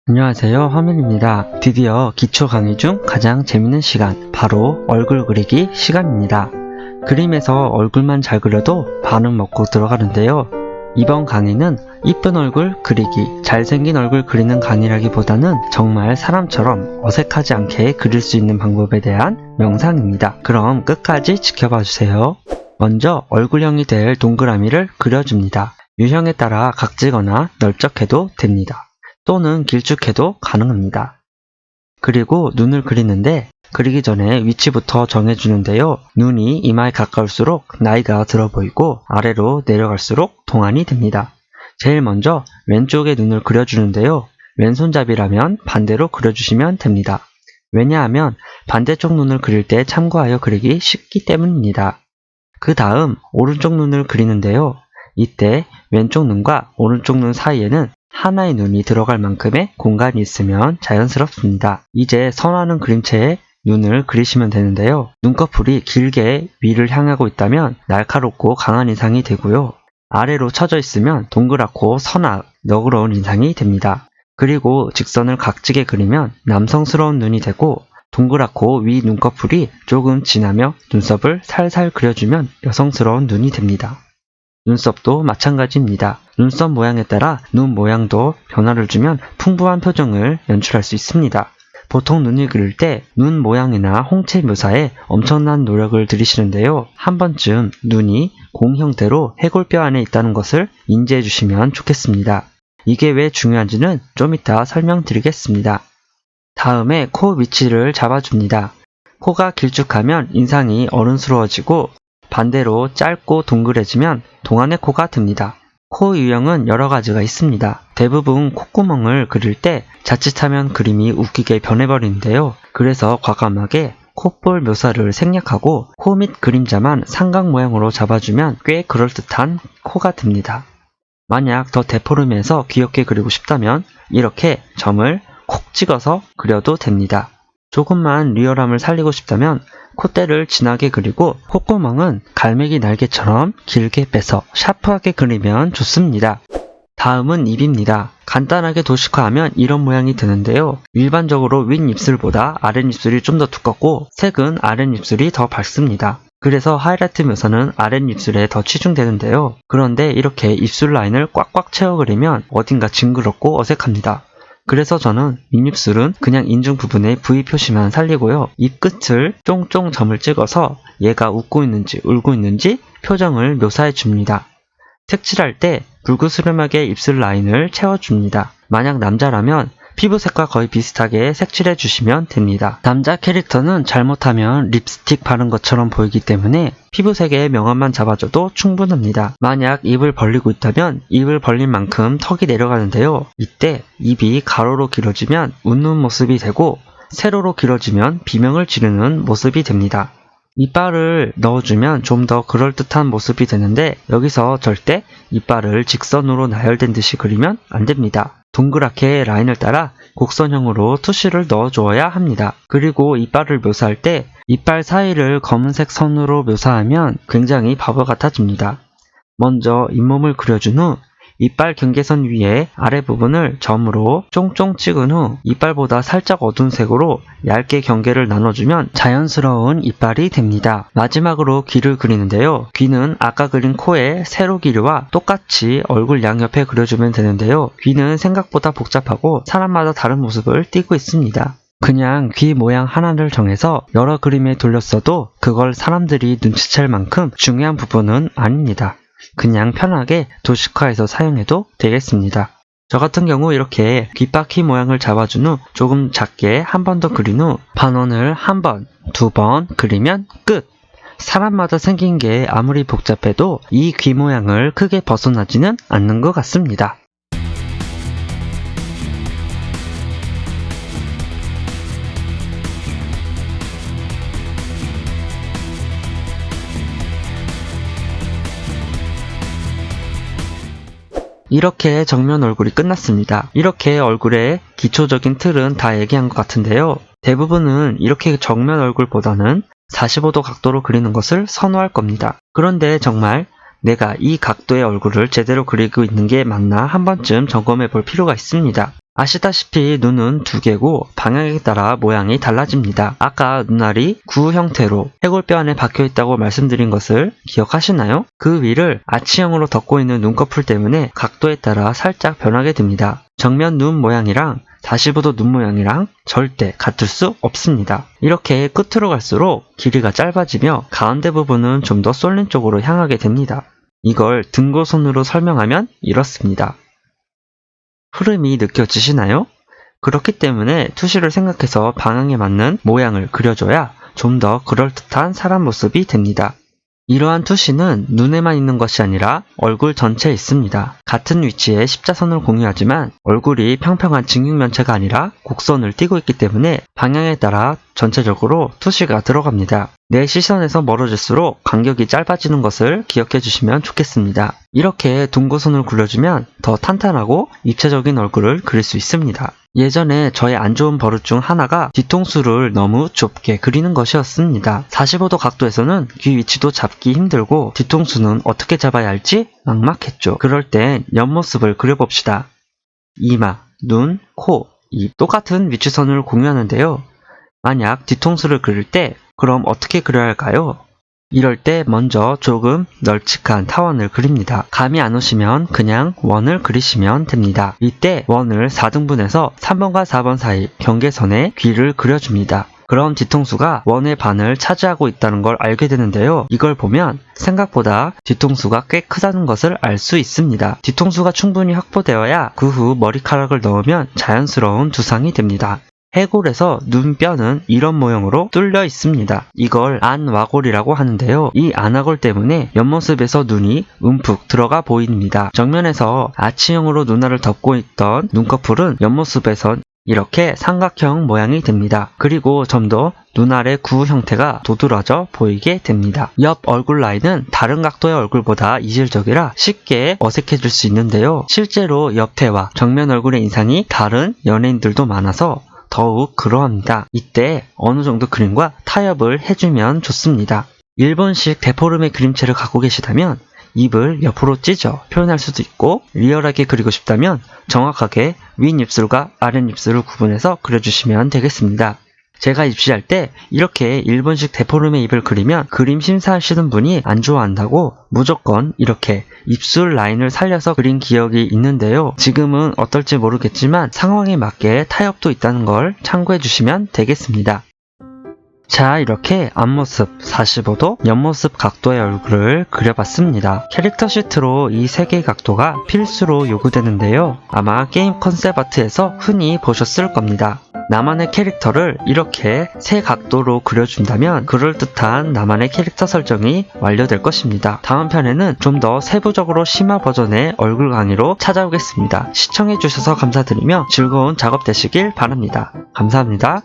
안녕하세요, 화면입니다. 드디어 기초 강의 중 가장 재밌는 시간, 바로 얼굴 그리기 시간입니다. 그림에서 얼굴만 잘 그려도 반은 먹고 들어가는데요. 이번 강의는 이쁜 얼굴 그리기, 잘생긴 얼굴 그리는 강의라기보다는 정말 사람처럼 어색하지 않게 그릴 수 있는 방법에 대한 영상입니다. 그럼 끝까지 지켜봐 주세요. 먼저 얼굴형이 될 동그라미를 그려줍니다. 유형에 따라 각지거나 넓적해도 됩니다. 또는 길쭉해도 가능합니다. 그리고 눈을 그리는데 그리기 전에 위치부터 정해주는데요. 눈이 이마에 가까울수록 나이가 들어 보이고 아래로 내려갈수록 동안이 됩니다. 제일 먼저 왼쪽에 눈을 그려주는데요. 왼손잡이라면 반대로 그려주시면 됩니다. 왜냐하면 반대쪽 눈을 그릴 때 참고하여 그리기 쉽기 때문입니다. 그 다음 오른쪽 눈을 그리는데요. 이때 왼쪽 눈과 오른쪽 눈 사이에는 하나의 눈이 들어갈 만큼의 공간이 있으면 자연스럽습니다. 이제 선하는 그림체에 눈을 그리시면 되는데요. 눈꺼풀이 길게 위를 향하고 있다면 날카롭고 강한 인상이 되고요. 아래로 처져 있으면 동그랗고 선하고 너그러운 인상이 됩니다. 그리고 직선을 각지게 그리면 남성스러운 눈이 되고 동그랗고 위 눈꺼풀이 조금 진하며 눈썹을 살살 그려주면 여성스러운 눈이 됩니다. 눈썹도 마찬가지입니다. 눈썹 모양에 따라 눈 모양도 변화를 주면 풍부한 표정을 연출할 수 있습니다. 보통 눈을 그릴 때 눈 모양이나 홍채 묘사에 엄청난 노력을 들이시는데요. 한 번쯤 눈이 공 형태로 해골뼈 안에 있다는 것을 인지해 주시면 좋겠습니다. 이게 왜 중요한지는 좀 이따 설명드리겠습니다. 다음에 코 위치를 잡아줍니다. 코가 길쭉하면 인상이 어른스러워지고 반대로 짧고 동그래지면 동안의 코가 됩니다. 코 유형은 여러 가지가 있습니다. 대부분 콧구멍을 그릴 때 자칫하면 그림이 웃기게 변해버리는데요. 그래서 과감하게 콧볼 묘사를 생략하고 코 밑 그림자만 삼각 모양으로 잡아주면 꽤 그럴듯한 코가 됩니다. 만약 더 데포르미해서 귀엽게 그리고 싶다면 이렇게 점을 콕 찍어서 그려도 됩니다. 조금만 리얼함을 살리고 싶다면 콧대를 진하게 그리고 콧구멍은 갈매기 날개처럼 길게 빼서 샤프하게 그리면 좋습니다. 다음은 입입니다. 간단하게 도식화하면 이런 모양이 되는데요. 일반적으로 윗입술보다 아랫입술이 좀 더 두껍고 색은 아랫입술이 더 밝습니다. 그래서 하이라이트 묘사는 아랫입술에 더 치중되는데요. 그런데 이렇게 입술 라인을 꽉꽉 채워 그리면 어딘가 징그럽고 어색합니다. 그래서 저는 윗입술은 그냥 인중 부분에 V 표시만 살리고요. 입 끝을 쫑쫑 점을 찍어서 얘가 웃고 있는지 울고 있는지 표정을 묘사해 줍니다. 색칠할 때 불그스름하게 입술 라인을 채워줍니다. 만약 남자라면 피부색과 거의 비슷하게 색칠해 주시면 됩니다. 남자 캐릭터는 잘못하면 립스틱 바른 것처럼 보이기 때문에 피부색의 명암만 잡아줘도 충분합니다. 만약 입을 벌리고 있다면 입을 벌린 만큼 턱이 내려가는데요. 이때 입이 가로로 길어지면 웃는 모습이 되고 세로로 길어지면 비명을 지르는 모습이 됩니다. 이빨을 넣어주면 좀 더 그럴듯한 모습이 되는데 여기서 절대 이빨을 직선으로 나열된 듯이 그리면 안 됩니다. 동그랗게 라인을 따라 곡선형으로 투시를 넣어주어야 합니다. 그리고 이빨을 묘사할 때 이빨 사이를 검은색 선으로 묘사하면 굉장히 바보 같아집니다. 먼저 잇몸을 그려준 후 이빨 경계선 위에 아래 부분을 점으로 쫑쫑 찍은 후 이빨보다 살짝 어두운 색으로 얇게 경계를 나눠주면 자연스러운 이빨이 됩니다. 마지막으로 귀를 그리는데요. 귀는 아까 그린 코의 세로 길이와 똑같이 얼굴 양옆에 그려주면 되는데요. 귀는 생각보다 복잡하고 사람마다 다른 모습을 띠고 있습니다. 그냥 귀 모양 하나를 정해서 여러 그림에 돌렸어도 그걸 사람들이 눈치챌 만큼 중요한 부분은 아닙니다. 그냥 편하게 도식화해서 사용해도 되겠습니다. 저 같은 경우 이렇게 귓바퀴 모양을 잡아준 후 조금 작게 한 번 더 그린 후 반원을 한 번, 두 번 그리면 끝! 사람마다 생긴 게 아무리 복잡해도 이 귀 모양을 크게 벗어나지는 않는 것 같습니다. 이렇게 정면 얼굴이 끝났습니다. 이렇게 얼굴의 기초적인 틀은 다 얘기한 것 같은데요. 대부분은 이렇게 정면 얼굴보다는 45도 각도로 그리는 것을 선호할 겁니다. 그런데 정말 내가 이 각도의 얼굴을 제대로 그리고 있는 게 맞나 한 번쯤 점검해 볼 필요가 있습니다. 아시다시피 눈은 두 개고 방향에 따라 모양이 달라집니다. 아까 눈알이 구 형태로 해골뼈 안에 박혀 있다고 말씀드린 것을 기억하시나요? 그 위를 아치형으로 덮고 있는 눈꺼풀 때문에 각도에 따라 살짝 변하게 됩니다. 정면 눈 모양이랑 다시 보도 눈 모양이랑 절대 같을 수 없습니다. 이렇게 끝으로 갈수록 길이가 짧아지며 가운데 부분은 좀 더 쏠린 쪽으로 향하게 됩니다. 이걸 등고손으로 설명하면 이렇습니다. 흐름이 느껴지시나요? 그렇기 때문에 투시를 생각해서 방향에 맞는 모양을 그려줘야 좀 더 그럴듯한 사람 모습이 됩니다. 이러한 투시는 눈에만 있는 것이 아니라 얼굴 전체에 있습니다. 같은 위치에 십자선을 공유하지만 얼굴이 평평한 직육면체가 아니라 곡선을 띠고 있기 때문에 방향에 따라 전체적으로 투시가 들어갑니다. 내 시선에서 멀어질수록 간격이 짧아지는 것을 기억해 주시면 좋겠습니다. 이렇게 둥고선을 굴려주면 더 탄탄하고 입체적인 얼굴을 그릴 수 있습니다. 예전에 저의 안 좋은 버릇 중 하나가 뒤통수를 너무 좁게 그리는 것이었습니다. 45도 각도에서는 귀 위치도 잡기 힘들고 뒤통수는 어떻게 잡아야 할지 막막했죠. 그럴 땐 옆모습을 그려봅시다. 이마, 눈, 코, 입 똑같은 위치선을 공유하는데요. 만약 뒤통수를 그릴 때 그럼 어떻게 그려야 할까요? 이럴 때 먼저 조금 널찍한 타원을 그립니다. 감이 안 오시면 그냥 원을 그리시면 됩니다. 이때 원을 4등분해서 3번과 4번 사이 경계선에 귀를 그려줍니다. 그럼 뒤통수가 원의 반을 차지하고 있다는 걸 알게 되는데요. 이걸 보면 생각보다 뒤통수가 꽤 크다는 것을 알 수 있습니다. 뒤통수가 충분히 확보되어야 그 후 머리카락을 넣으면 자연스러운 두상이 됩니다. 해골에서 눈뼈는 이런 모형으로 뚫려 있습니다. 이걸 안와골이라고 하는데요. 이 안와골 때문에 옆모습에서 눈이 움푹 들어가 보입니다. 정면에서 아치형으로 눈알을 덮고 있던 눈꺼풀은 옆모습에선 이렇게 삼각형 모양이 됩니다. 그리고 좀 더 눈알의 구 형태가 도드라져 보이게 됩니다. 옆 얼굴 라인은 다른 각도의 얼굴보다 이질적이라 쉽게 어색해질 수 있는데요. 실제로 옆에와 정면 얼굴의 인상이 다른 연예인들도 많아서 더욱 그러합니다. 이때 어느 정도 그림과 타협을 해주면 좋습니다. 일본식 데포르메 그림체를 갖고 계시다면 입을 옆으로 찢어 표현할 수도 있고 리얼하게 그리고 싶다면 정확하게 윗입술과 아랫입술을 구분해서 그려주시면 되겠습니다. 제가 입시할 때 이렇게 일본식 데포르메 입을 그리면 그림 심사하시는 분이 안 좋아한다고 무조건 이렇게 입술 라인을 살려서 그린 기억이 있는데요. 지금은 어떨지 모르겠지만 상황에 맞게 타협도 있다는 걸 참고해 주시면 되겠습니다. 자, 이렇게 앞모습 45도, 옆모습 각도의 얼굴을 그려봤습니다. 캐릭터 시트로 이 세 개의 각도가 필수로 요구되는데요. 아마 게임 컨셉 아트에서 흔히 보셨을 겁니다. 나만의 캐릭터를 이렇게 세 각도로 그려준다면 그럴듯한 나만의 캐릭터 설정이 완료될 것입니다. 다음 편에는 좀 더 세부적으로 심화 버전의 얼굴 강의로 찾아오겠습니다. 시청해주셔서 감사드리며 즐거운 작업 되시길 바랍니다. 감사합니다.